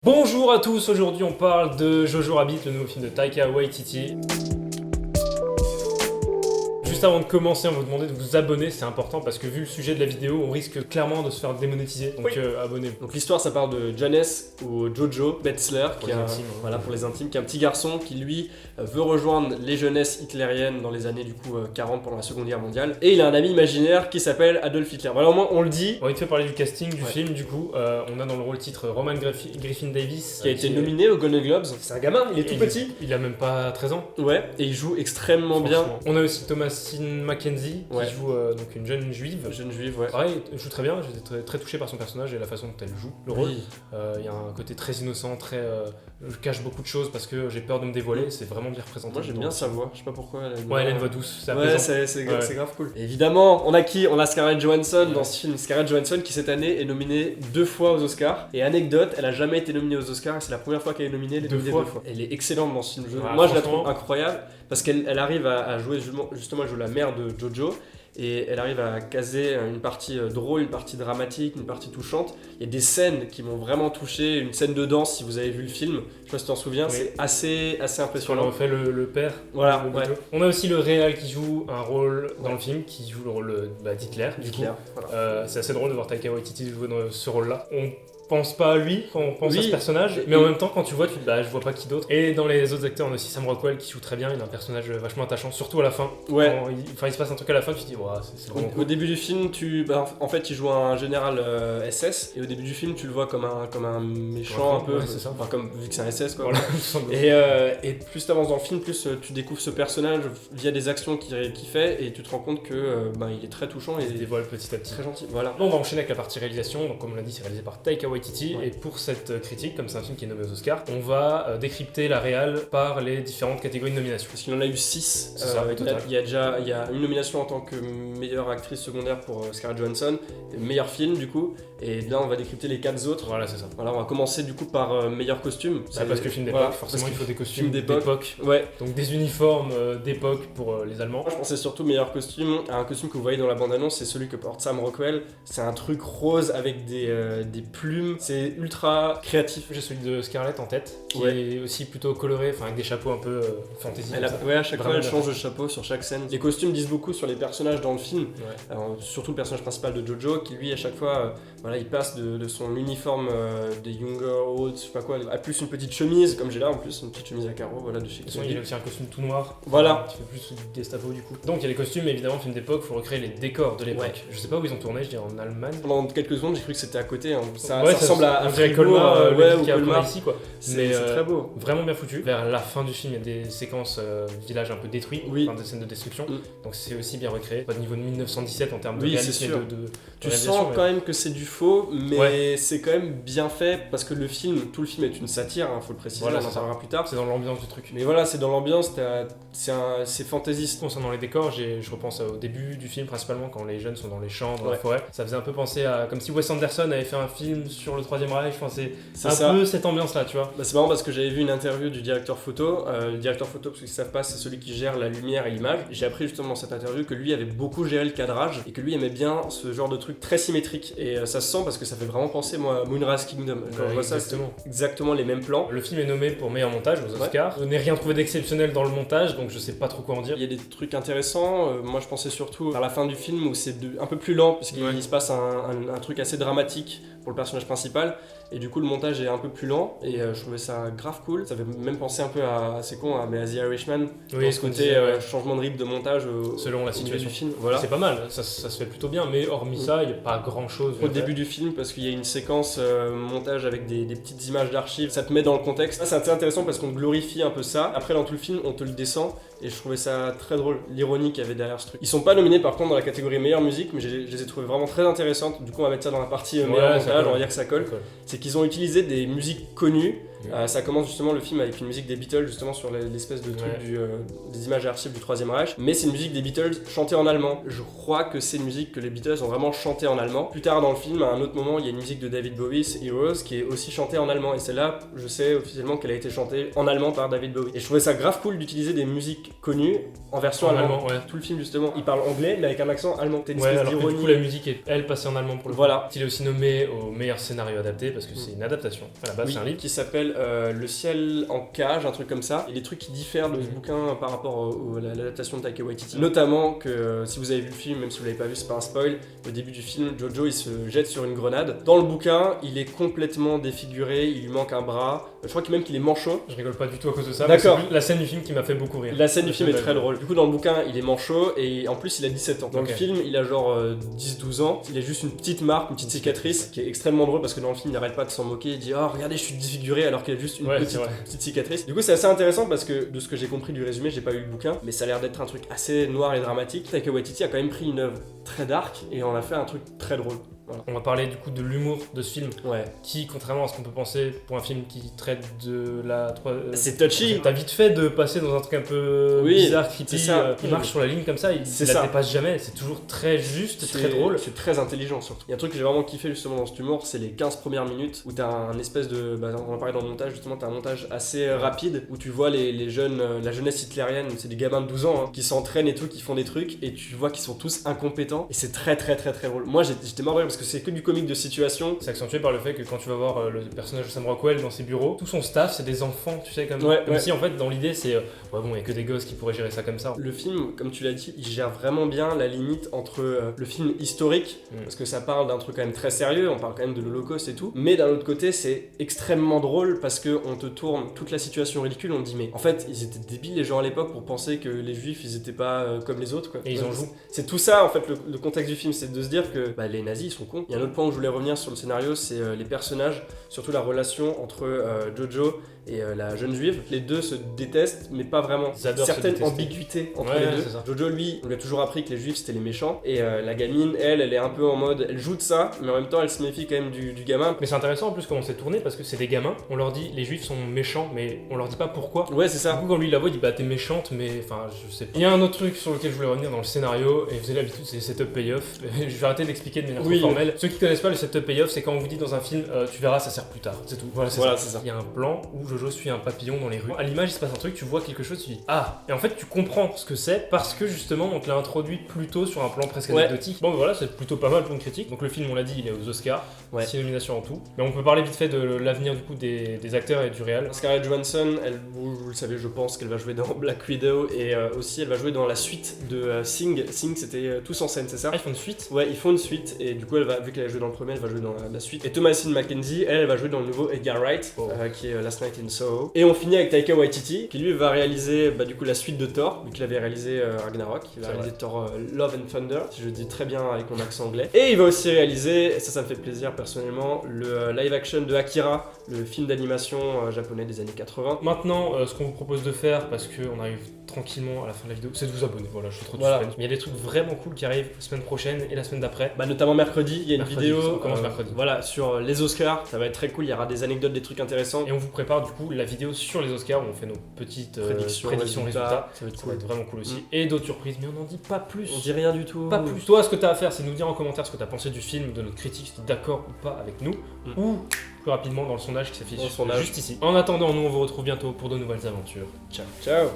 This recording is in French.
Bonjour à tous, aujourd'hui on parle de Jojo Rabbit, le nouveau film de Taika Waititi. Juste avant de commencer, on va vous demander de vous abonner, c'est important parce que vu le sujet de la vidéo, on risque clairement de se faire démonétiser, donc abonnez-vous. Donc l'histoire ça parle de Janes ou Jojo Betzler, qui est pour les intimes, qui est un petit garçon qui lui veut rejoindre les jeunesses hitlériennes dans les années du coup 40 pendant la Seconde Guerre mondiale, et il a un ami imaginaire qui s'appelle Adolf Hitler. Voilà, au moins on le dit. On va vite fait parler du casting du film, du coup on a dans le rôle titre Roman Griffin Davis qui a été nominé aux Golden Globes. C'est un gamin, il est tout petit. Il a même pas 13 ans. Ouais, et il joue extrêmement bien. On a aussi Thomasin McKenzie qui joue donc une jeune juive. Ouais. Pareil, elle joue très bien, j'étais très, très touché par son personnage et la façon dont elle joue le rôle. Il y a un côté très innocent, très. Je cache beaucoup de choses parce que j'ai peur de me dévoiler, c'est vraiment bien représenté. Moi j'aime bien sa voix, je sais pas pourquoi. Elle a une voix douce, c'est grave cool. Et évidemment, on a qui? On a Scarlett Johansson dans ce film. Scarlett Johansson qui cette année est nominée 2 fois aux Oscars. Et anecdote, elle a jamais été nominée aux Oscars et c'est la première fois qu'elle est nominée. Elle est nominée 2 fois. Elle est excellente dans ce film. Moi je la trouve incroyable parce qu'elle arrive à jouer justement, elle joue la mère de Jojo. Et elle arrive à caser une partie drôle, une partie dramatique, une partie touchante. Il y a des scènes qui m'ont vraiment touché, une scène de danse si vous avez vu le film, je sais pas si tu t'en souviens, c'est assez impressionnant. On refait le père. Voilà. On a aussi le réal qui joue un rôle dans le film, qui joue le rôle d'Hitler. Voilà. C'est assez drôle de voir Taika Waititi jouer dans ce rôle-là. On pense pas à lui quand on pense à ce personnage, mais en même temps quand tu vois, tu te dis bah je vois pas qui d'autre. Et dans les autres acteurs, on a aussi Sam Rockwell qui joue très bien, il a un personnage vachement attachant, surtout à la fin. Il se passe un truc à la fin, tu te dis c'est vraiment cool. Au début du film, en fait il joue un général SS, et au début du film tu le vois comme un méchant un peu, c'est ça. Enfin, comme vu que c'est un SS quoi. Voilà. Et plus t'avances dans le film, plus tu découvres ce personnage via des actions qu'il fait, et tu te rends compte que il est très touchant et il dévoile petit à petit. Très gentil. Voilà. On va enchaîner avec la partie réalisation, donc comme on l'a dit c'est réalisé par Taika Waititi. Et pour cette critique, comme c'est un film qui est nommé aux Oscars, on va décrypter la réal par les différentes catégories de nomination. Parce qu'il en a eu 6. Il y a une nomination en tant que meilleure actrice secondaire pour Scarlett Johansson, meilleur film du coup, et là on va décrypter les 4 autres. Voilà, c'est ça. Voilà, on va commencer du coup par meilleur costume. Parce que film d'époque, forcément il faut des costumes d'époque. Ouais. Donc des uniformes d'époque pour les Allemands. Je pensais surtout meilleur costume. Un costume que vous voyez dans la bande-annonce, c'est celui que porte Sam Rockwell. C'est un truc rose avec des plumes. C'est ultra créatif. J'ai celui de Scarlett en tête, qui est aussi plutôt coloré, avec des chapeaux un peu fantasy. À chaque fois elle change de chapeau sur chaque scène. Les costumes disent beaucoup sur les personnages dans le film. Alors, surtout le personnage principal de Jojo, qui lui à chaque fois, il passe de son uniforme des Younger Old, je sais pas quoi, à plus une petite chemise, comme j'ai là en plus, une petite chemise à carreaux, de chez Kill Bill. Il a aussi un costume tout noir. Voilà. Qui fait plus du Gestapo du coup. Donc il y a les costumes, évidemment, film d'époque, faut recréer les décors de l'époque. Je sais pas où ils ont tourné, je dirais en Allemagne. Pendant quelques secondes, j'ai cru que c'était à côté. Ça ressemble à Colmar, ou Colmar ici quoi. C'est très beau. Vraiment bien foutu. Vers la fin du film, il y a des séquences villages un peu détruits, des scènes de destruction. Donc c'est aussi bien recréé. Pas de niveau de 1917 en termes de réalisme et de tu sens quand même que c'est du faux, mais c'est quand même bien fait parce que tout le film est une satire, faut le préciser, on en parlera plus tard. C'est dans l'ambiance du truc. Mais voilà, c'est dans l'ambiance, c'est fantaisiste. Concernant les décors, je repense au début du film principalement quand les jeunes sont dans les champs, dans la forêt. Ça faisait un peu penser à comme si Wes Anderson avait fait un film sur le Troisième Reich. C'est un peu cette ambiance là, tu vois. C'est marrant parce que j'avais vu une interview du directeur photo. Le directeur photo, parce qu'ils savent pas, c'est celui qui gère la lumière et l'image. J'ai appris justement dans cette interview que lui avait beaucoup géré le cadrage et que lui aimait bien ce genre de truc très symétrique. Et ça se sent parce que ça fait vraiment penser moi à Moonrise Kingdom. Quand je vois ça, c'est exactement les mêmes plans. Le film est nommé pour meilleur montage aux Oscars. Je n'ai rien trouvé d'exceptionnel dans le montage, donc je sais pas trop quoi en dire. Il y a des trucs intéressants. Moi je pensais surtout à la fin du film où c'est un peu plus lent puisqu'il se passe un truc assez dramatique pour le personnage principal. Et du coup le montage est un peu plus lent et je trouvais ça grave cool. Ça fait même penser un peu c'est con, mais à The Irishman. Dans ce côté changement de rythme de montage selon la situation du film. Voilà. C'est pas mal, ça se fait plutôt bien, mais hormis ça, il n'y a pas grand chose. Au début du film, parce qu'il y a une séquence montage avec des petites images d'archives, ça te met dans le contexte. C'est assez intéressant parce qu'on glorifie un peu ça. Après dans tout le film, on te le descend. Et je trouvais ça très drôle, l'ironie qu'il y avait derrière ce truc. Ils sont pas nominés par contre dans la catégorie meilleure musique, mais je les ai trouvés vraiment très intéressantes. Du coup, on va mettre ça dans la partie meilleur montage, on va dire que ça colle. C'est qu'ils ont utilisé des musiques connues Ça commence justement le film avec une musique des Beatles, justement sur l'espèce de truc des images archives du Troisième Reich, mais c'est une musique des Beatles chantée en allemand. Je crois que c'est une musique que les Beatles ont vraiment chantée en allemand. Plus tard dans le film, à un autre moment, il y a une musique de David Bowie, Heroes, qui est aussi chantée en allemand, et celle-là, je sais officiellement qu'elle a été chantée en allemand par David Bowie. Et je trouvais ça grave cool d'utiliser des musiques connues en version allemande. Tout le film justement, il parle anglais mais avec un accent allemand. T'as une espèce d'ironie. Du coup la musique est elle passée en allemand pour le coup. Il est aussi nommé au meilleur scénario adapté parce que c'est une adaptation. À la base c'est un livre qui s'appelle Le ciel en cage, un truc comme ça. Et des trucs qui diffèrent de ce bouquin par rapport à l'adaptation de Taika Waititi. Notamment que si vous avez vu le film, même si vous l'avez pas vu, c'est pas un spoil. Au début du film, Jojo il se jette sur une grenade. Dans le bouquin, il est complètement défiguré, il lui manque un bras. Je crois même qu'il est manchot. Je rigole pas du tout à cause de ça. D'accord. C'est la scène du film qui m'a fait beaucoup rire. La scène du film est très drôle. Du coup, dans le bouquin, il est manchot et en plus, il a 17 ans. Dans le film, il a genre 10-12 ans. Il a juste une petite marque, une petite cicatrice qui est extrêmement drôle parce que dans le film, il n'arrête pas de s'en moquer. Il dit oh, regardez, je suis défiguré alors qu'il a juste une petite cicatrice. Du coup, c'est assez intéressant parce que de ce que j'ai compris du résumé, j'ai pas lu le bouquin, mais ça a l'air d'être un truc assez noir et dramatique. Taika Waititi a quand même pris une œuvre très dark et en a fait un truc très drôle. Voilà. On va parler du coup de l'humour de ce film, qui, contrairement à ce qu'on peut penser pour un film qui traite de la... C'est touchy. T'as vite fait de passer dans un truc un peu bizarre, creepy, il marche sur la ligne comme ça, il la dépasse jamais, c'est toujours très juste, très drôle. C'est très intelligent surtout. Il y a un truc que j'ai vraiment kiffé justement dans cet humour, c'est les 15 premières minutes où t'as un espèce de... on va parler dans le montage justement, t'as un montage assez rapide où tu vois les jeunes, la jeunesse hitlérienne, c'est des gamins de 12 ans qui s'entraînent et tout, qui font des trucs et tu vois qu'ils sont tous incompétents et c'est très très très très drôle. Moi j'étais mort de rire parce que c'est que du comique de situation. C'est accentué par le fait que quand tu vas voir le personnage de Sam Rockwell dans ses bureaux, tout son staff c'est des enfants, tu sais, comme si en fait dans l'idée c'est il y a que des gosses qui pourraient gérer ça comme ça. Le film, comme tu l'as dit, il gère vraiment bien la limite entre le film historique, parce que ça parle d'un truc quand même très sérieux, on parle quand même de l'Holocauste et tout, mais d'un autre côté c'est extrêmement drôle parce que on te tourne toute la situation ridicule, on te dit mais en fait ils étaient débiles les gens à l'époque pour penser que les juifs ils étaient pas comme les autres quoi. Et ils en jouent. C'est tout ça en fait le contexte du film, c'est de se dire que les nazis ils sont cons. Il y a un autre point où je voulais revenir sur le scénario, c'est les personnages, surtout la relation entre Jojo et la jeune juive. Les deux se détestent, mais pas vraiment. Certaines ambiguïtés entre les deux. Jojo, lui, on lui a toujours appris que les juifs c'était les méchants, et la gamine, elle est un peu en mode, elle joue de ça, mais en même temps elle se méfie quand même du gamin. Mais c'est intéressant en plus comment c'est tourné, parce que c'est des gamins, on leur dit les juifs sont méchants, mais on leur dit pas pourquoi. Ouais, c'est ça. Du coup, quand lui il la voit, il dit t'es méchante, mais enfin je sais pas. Il y a un autre truc sur lequel je voulais revenir dans le scénario, et vous avez l'habitude, c'est le setup payoff. Je vais arrêter d'expliquer de manière trop formelle. Ceux qui connaissent pas le setup payoff, c'est quand on vous dit dans un film, tu verras, ça sert plus tard. C'est tout. Voilà, c'est ça. Il y a un plan où Jojo suit un papillon dans les rues. À l'image, il se passe un truc, tu vois quelque chose, tu dis et en fait, tu comprends ce que c'est parce que justement, on te l'a introduit plutôt sur un plan presque anecdotique. Bon, voilà, c'est plutôt pas mal pour une critique. Donc, le film, on l'a dit, il est aux Oscars, 6 nominations en tout. Mais on peut parler vite fait de l'avenir du coup des acteurs et du réal. Scarlett Johansson, vous le savez, je pense qu'elle va jouer dans Black Widow et aussi elle va jouer dans la suite de Sing. Sing, c'était Tous en scène, c'est ça? Ils font une suite? Ouais, ils font une suite et du coup, vu qu'elle a joué dans le premier, elle va jouer dans la suite. Et Thomasine McKenzie, elle va jouer dans le nouveau Edgar Wright, qui est Last Night in Soho. Et on finit avec Taika Waititi, qui lui va réaliser du coup la suite de Thor, vu qu'il avait réalisé Ragnarok. Il va réaliser Thor Love and Thunder, si je dis très bien avec mon accent anglais. Et il va aussi réaliser, et ça me fait plaisir personnellement, le live action de Akira, le film d'animation japonais des années 80. Maintenant, ce qu'on vous propose de faire, parce qu'on arrive tranquillement à la fin de la vidéo, c'est de vous abonner. Voilà, je suis trop de suspense. Mais il y a des trucs vraiment cool qui arrivent la semaine prochaine et la semaine d'après. Notamment mercredi, il y a une vidéo. On commence mercredi. Voilà, sur les Oscars, ça va être très cool. Il y aura des anecdotes, des trucs intéressants. Et on vous prépare du coup la vidéo sur les Oscars où on fait nos petites prédictions résultats. Ça va être vraiment cool aussi. Et d'autres surprises, mais on n'en dit pas plus. On dit rien du tout. Pas plus. Toi, ce que tu as à faire, c'est nous dire en commentaire ce que tu as pensé du film, de notre critique, si tu es d'accord ou pas avec nous, ou plus rapidement dans le sondage qui s'affiche juste ici. En attendant, nous on vous retrouve bientôt pour de nouvelles aventures. Ciao.